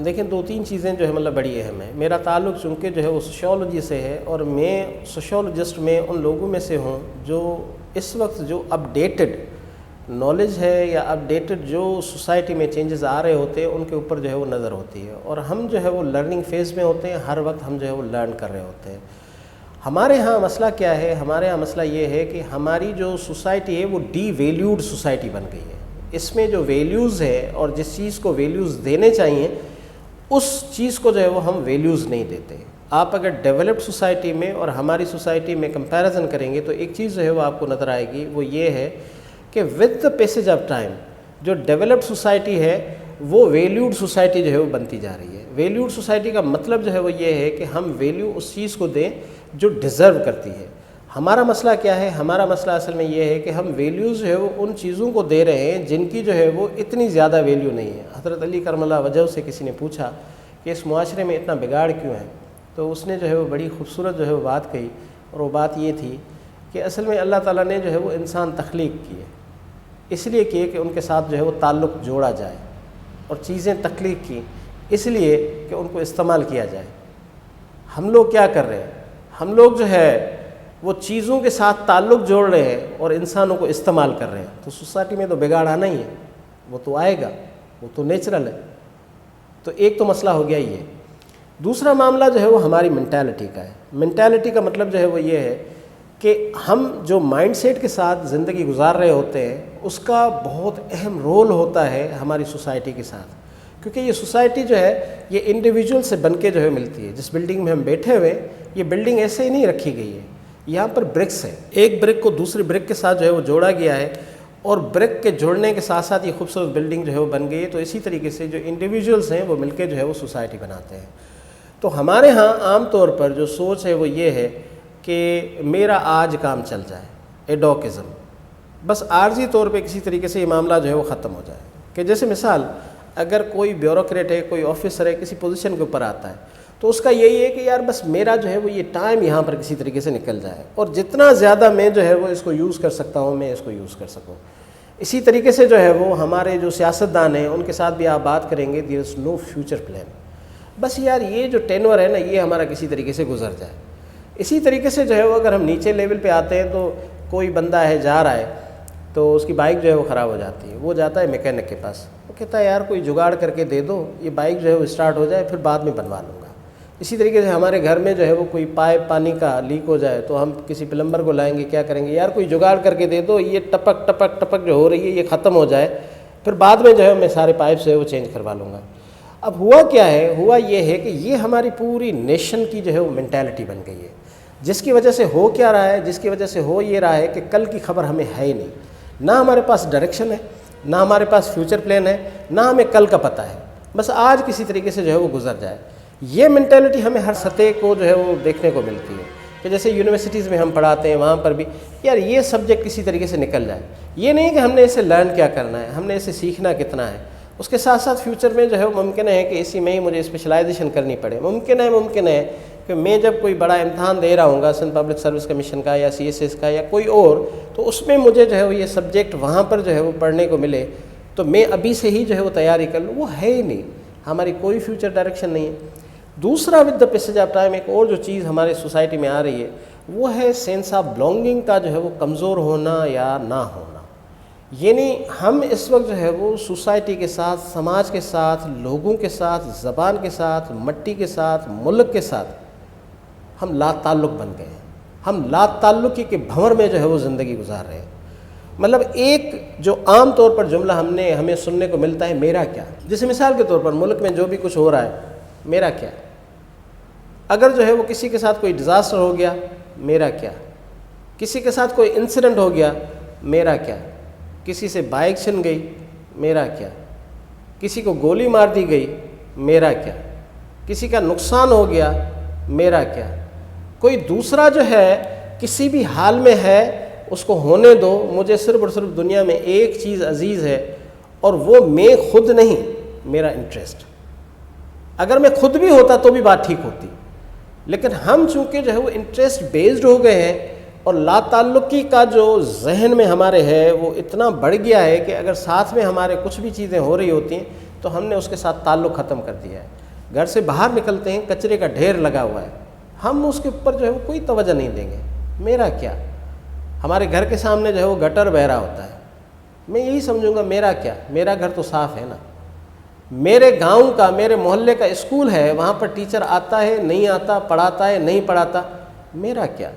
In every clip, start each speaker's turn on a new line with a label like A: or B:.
A: دیکھیں دو تین چیزیں جو ہے مطلب بڑی اہم ہیں. میرا تعلق چونکہ جو ہے وہ سوشیولوجی سے ہے اور میں سوشیولوجسٹ میں ان لوگوں میں سے ہوں جو اس وقت جو اپڈیٹڈ نالج ہے یا اپڈیٹڈ جو سوسائٹی میں چینجز آ رہے ہوتے ہیں ان کے اوپر جو ہے وہ نظر ہوتی ہے, اور ہم جو ہے وہ لرننگ فیز میں ہوتے ہیں, ہر وقت ہم جو ہے وہ لرن کر رہے ہوتے ہیں. ہمارے ہاں مسئلہ کیا ہے؟ ہمارے ہاں مسئلہ یہ ہے کہ ہماری جو سوسائٹی ہے وہ ڈی ویلیوڈ سوسائٹی بن گئی ہے. اس میں جو ویلیوز ہے اور جس چیز کو ویلیوز دینے چاہیے اس چیز کو جو ہے وہ ہم ویلیوز نہیں دیتے. آپ اگر ڈیولپڈ سوسائٹی میں اور ہماری سوسائٹی میں کمپیریزن کریں گے تو ایک چیز جو ہے وہ آپ کو نظر آئے گی, وہ یہ ہے کہ with the passage of time جو ڈیولپڈ سوسائٹی ہے وہ ویلیوڈ سوسائٹی جو ہے وہ بنتی جا رہی ہے. ویلیوڈ سوسائٹی کا مطلب جو ہے وہ یہ ہے کہ ہم ویلیو اس چیز کو دیں جو ڈیزرو کرتی ہے. ہمارا مسئلہ کیا ہے؟ ہمارا مسئلہ اصل میں یہ ہے کہ ہم ویلیوز جو ہے وہ ان چیزوں کو دے رہے ہیں جن کی جو ہے وہ اتنی زیادہ ویلیو نہیں ہے. حضرت علی کرم اللہ وجہہ سے کسی نے پوچھا کہ اس معاشرے میں اتنا بگاڑ کیوں ہے, تو اس نے جو ہے وہ بڑی خوبصورت جو ہے وہ بات کہی, اور وہ بات یہ تھی کہ اصل میں اللہ تعالیٰ نے جو ہے وہ انسان تخلیق کیے اس لیے کیے کہ ان کے ساتھ جو ہے وہ تعلق جوڑا جائے, اور چیزیں تخلیق کی اس لیے کہ ان کو استعمال کیا جائے. ہم لوگ کیا کر رہے ہیں؟ ہم لوگ جو ہے وہ چیزوں کے ساتھ تعلق جوڑ رہے ہیں اور انسانوں کو استعمال کر رہے ہیں. تو سوسائٹی میں تو بگاڑ آنا ہی ہے, وہ تو آئے گا, وہ تو نیچرل ہے. تو ایک تو مسئلہ ہو گیا یہ. دوسرا معاملہ جو ہے وہ ہماری مینٹالٹی کا ہے. مینٹالٹی کا مطلب جو ہے وہ یہ ہے کہ ہم جو مائنڈ سیٹ کے ساتھ زندگی گزار رہے ہوتے ہیں اس کا بہت اہم رول ہوتا ہے ہماری سوسائٹی کے ساتھ, کیونکہ یہ سوسائٹی جو ہے یہ انڈیویجول سے بن کے جو ہے ملتی ہے. جس بلڈنگ میں ہم بیٹھے ہوئے یہ بلڈنگ ایسے ہی نہیں رکھی گئی ہے, یہاں پر برکس ہیں, ایک برک کو دوسری برک کے ساتھ جو ہے وہ جوڑا گیا ہے, اور برک کے جوڑنے کے ساتھ ساتھ یہ خوبصورت بلڈنگ جو ہے وہ بن گئی ہے. تو اسی طریقے سے جو انڈیویجولس ہیں وہ مل کے جو ہے وہ سوسائٹی بناتے ہیں. تو ہمارے ہاں عام طور پر جو سوچ ہے وہ یہ ہے کہ میرا آج کام چل جائے, ایڈوکزم, بس عارضی طور پہ کسی طریقے سے یہ معاملہ جو ہے وہ ختم ہو جائے. کہ جیسے مثال اگر کوئی بیوروکریٹ ہے, کوئی آفیسر ہے, کسی پوزیشن کے اوپر آتا ہے تو اس کا یہی ہے کہ یار بس میرا جو ہے وہ یہ ٹائم یہاں پر کسی طریقے سے نکل جائے, اور جتنا زیادہ میں جو ہے وہ اس کو یوز کر سکتا ہوں میں اس کو یوز کر سکوں. اسی طریقے سے جو ہے وہ ہمارے جو سیاستدان ہیں ان کے ساتھ بھی آپ بات کریں گے, دیر از نو فیوچر پلان, بس یار یہ جو ٹینور ہے نا یہ ہمارا کسی طریقے سے گزر جائے. اسی طریقے سے جو ہے وہ اگر ہم نیچے لیول پہ آتے ہیں تو کوئی بندہ ہے جا رہا ہے تو اس کی بائک جو ہے وہ خراب ہو جاتی ہے, وہ جاتا ہے میکینک کے پاس, وہ کہتا ہے یار کوئی جگاڑ کر کے دے دو, یہ بائک جو ہے وہ اسٹارٹ ہو جائے, پھر بعد میں بنوا لوں گا. اسی طریقے سے ہمارے گھر میں جو ہے وہ کوئی پائپ پانی کا لیک ہو جائے تو ہم کسی پلمبر کو لائیں گے, کیا کریں گے, یار کوئی جگاڑ کر کے دے دو, یہ ٹپک ٹپک ٹپک جو ہو رہی ہے یہ ختم ہو جائے, پھر بعد میں جو ہے میں سارے پائپ سے وہ چینج کروا لوں گا. اب ہوا کیا ہے؟ ہوا یہ ہے کہ یہ ہماری پوری نیشن کی جو ہے وہ مینٹالٹی بن گئی ہے, جس کی وجہ سے ہو کیا رہا ہے, جس کی وجہ سے ہو یہ رہا ہے کہ کل کی خبر ہمیں ہے ہی نہیں, نہ ہمارے پاس ڈائریکشن ہے, نہ ہمارے پاس فیوچر پلان ہے, نہ ہمیں کل کا پتہ ہے, بس آج کسی طریقے سے جو ہے وہ گزر جائے. یہ مینٹالٹی ہمیں ہر سطح کو جو ہے وہ دیکھنے کو ملتی ہے کہ جیسے یونیورسٹیز میں ہم پڑھاتے ہیں وہاں پر بھی یار یہ سبجیکٹ کسی طریقے سے نکل جائے. یہ نہیں کہ ہم نے اسے لرن کیا کرنا ہے, ہم نے اسے سیکھنا کتنا ہے. اس کے ساتھ ساتھ فیوچر میں جو ہے وہ ممکن ہے کہ اسی میں ہی مجھے اسپیشلائزیشن کرنی پڑے. ممکن ہے کہ میں جب کوئی بڑا امتحان دے رہا ہوں گا سندھ پبلک سروس کمیشن کا یا CSS کا یا کوئی اور, تو اس میں مجھے جو ہے وہ یہ سبجیکٹ وہاں پر جو ہے وہ پڑھنے کو ملے تو میں ابھی سے ہی جو ہے وہ تیاری کر لوں. وہ ہے ہی نہیں, ہماری کوئی فیوچر ڈائریکشن نہیں ہے. دوسرا with the passage of time ایک اور جو چیز ہمارے سوسائٹی میں آ رہی ہے وہ ہے سینس آف بلانگنگ کا جو ہے وہ کمزور ہونا یا نہ ہونا. یعنی ہم اس وقت جو ہے وہ سوسائٹی کے ساتھ, سماج کے ساتھ, لوگوں کے ساتھ, زبان کے ساتھ, مٹی کے ساتھ, ملک کے ساتھ ہم لا تعلق بن گئے ہیں. ہم لا تعلقی کے بھنور میں جو ہے وہ زندگی گزار رہے ہیں. مطلب ایک جو عام طور پر جملہ ہمیں سننے کو ملتا ہے, میرا کیا. جیسے مثال کے طور پر ملک میں جو بھی کچھ ہو رہا ہے میرا کیا. اگر جو ہے وہ کسی کے ساتھ کوئی ڈیزاسٹر ہو گیا میرا کیا, کسی کے ساتھ کوئی انسیڈنٹ ہو گیا میرا کیا, کسی سے بائک چھن گئی میرا کیا, کسی کو گولی مار دی گئی میرا کیا, کسی کا نقصان ہو گیا میرا کیا. کوئی دوسرا جو ہے کسی بھی حال میں ہے اس کو ہونے دو, مجھے صرف اور صرف دنیا میں ایک چیز عزیز ہے اور وہ میں خود نہیں, میرا انٹرسٹ. اگر میں خود بھی ہوتا تو بھی بات ٹھیک ہوتی, لیکن ہم چونکہ جو ہے وہ انٹرسٹ بیسڈ ہو گئے ہیں اور لا تعلقی کا جو ذہن میں ہمارے ہے وہ اتنا بڑھ گیا ہے کہ اگر ساتھ میں ہمارے کچھ بھی چیزیں ہو رہی ہوتی ہیں تو ہم نے اس کے ساتھ تعلق ختم کر دیا ہے. گھر سے باہر نکلتے ہیں کچرے کا ڈھیر لگا ہوا ہے, ہم اس کے اوپر جو ہے وہ کوئی توجہ نہیں دیں گے. میرا کیا, ہمارے گھر کے سامنے جو ہے وہ گٹر بہ رہا ہوتا ہے, میں یہی سمجھوں گا میرا کیا, میرا گھر تو صاف ہے نا. میرے گاؤں کا, میرے محلے کا اسکول ہے, وہاں پر ٹیچر آتا ہے نہیں آتا, پڑھاتا ہے نہیں پڑھاتا, میرا کیا.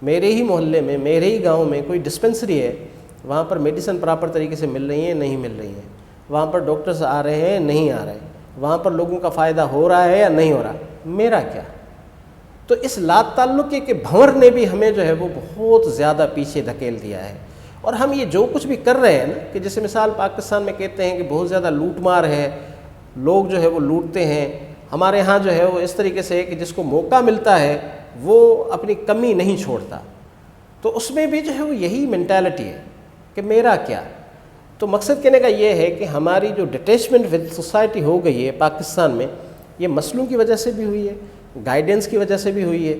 A: میرے ہی محلے میں, میرے ہی گاؤں میں کوئی ڈسپنسری ہے, وہاں پر میڈیسن پراپر طریقے سے مل رہی ہیں نہیں مل رہی ہیں, وہاں پر ڈاکٹرز آ رہے ہیں نہیں آ رہے ہیں, وہاں پر لوگوں کا فائدہ ہو رہا ہے یا نہیں ہو رہا, میرا کیا. تو اس لا تعلقی کے بھنور نے بھی ہمیں جو ہے وہ بہت زیادہ پیچھے دھکیل دیا ہے. اور ہم یہ جو کچھ بھی کر رہے ہیں نا, کہ جیسے مثال پاکستان میں کہتے ہیں کہ بہت زیادہ لوٹ مار ہے, لوگ جو ہے وہ لوٹتے ہیں, ہمارے ہاں جو ہے وہ اس طریقے سے کہ جس کو موقع ملتا ہے وہ اپنی کمی نہیں چھوڑتا. تو اس میں بھی جو ہے وہ یہی مینٹالٹی ہے کہ میرا کیا. تو مقصد کہنے کا یہ ہے کہ ہماری جو ڈٹیچمنٹ ود سوسائٹی ہو گئی ہے پاکستان میں, یہ مسئلوں کی وجہ سے بھی ہوئی ہے, گائیڈنس کی وجہ سے بھی ہوئی ہے,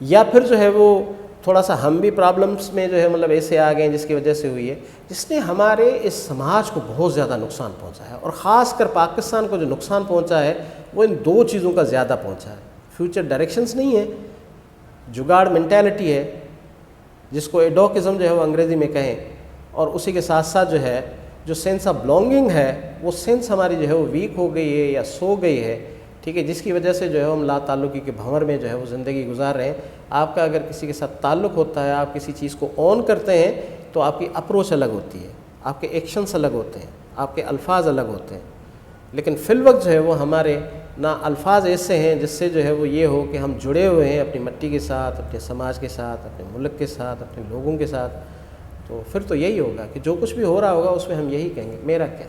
A: یا پھر جو ہے وہ تھوڑا سا ہم بھی پرابلمس میں جو ہے مطلب ایسے آ گئے ہیں جس کی وجہ سے ہوئی ہے, جس نے ہمارے اس سماج کو بہت زیادہ نقصان پہنچا ہے. اور خاص کر پاکستان کو جو نقصان پہنچا ہے وہ ان دو چیزوں کا زیادہ پہنچا ہے. فیوچر ڈائریکشنز نہیں ہے, جگاڑ مینٹالٹی ہے جس کو ایڈوکزم جو ہے وہ انگریزی میں کہیں, اور اسی کے ساتھ ساتھ جو ہے جو سینس آف بلانگنگ ہے وہ سینس ہماری جو ہے وہ ویک ہو گئی ہے یا سو گئی ہے. ٹھیک ہے, جس کی وجہ سے جو ہے ہم لا تعلقی کے بھنور میں جو ہے وہ زندگی گزار رہے ہیں. آپ کا اگر کسی کے ساتھ تعلق ہوتا ہے, آپ کسی چیز کو آن کرتے ہیں, تو آپ کی اپروچ الگ ہوتی ہے, آپ کے ایکشنس الگ ہوتے ہیں, آپ کے الفاظ الگ ہوتے ہیں. لیکن فی الوقت جو ہے وہ ہمارے نہ الفاظ ایسے ہیں جس سے جو ہے وہ یہ ہو کہ ہم جڑے ہوئے ہیں اپنی مٹی کے ساتھ, اپنے سماج کے ساتھ, اپنے ملک کے ساتھ, اپنے لوگوں کے ساتھ. تو پھر تو یہی ہوگا کہ جو کچھ بھی ہو رہا ہوگا اس میں ہم یہی کہیں گے میرا کیا.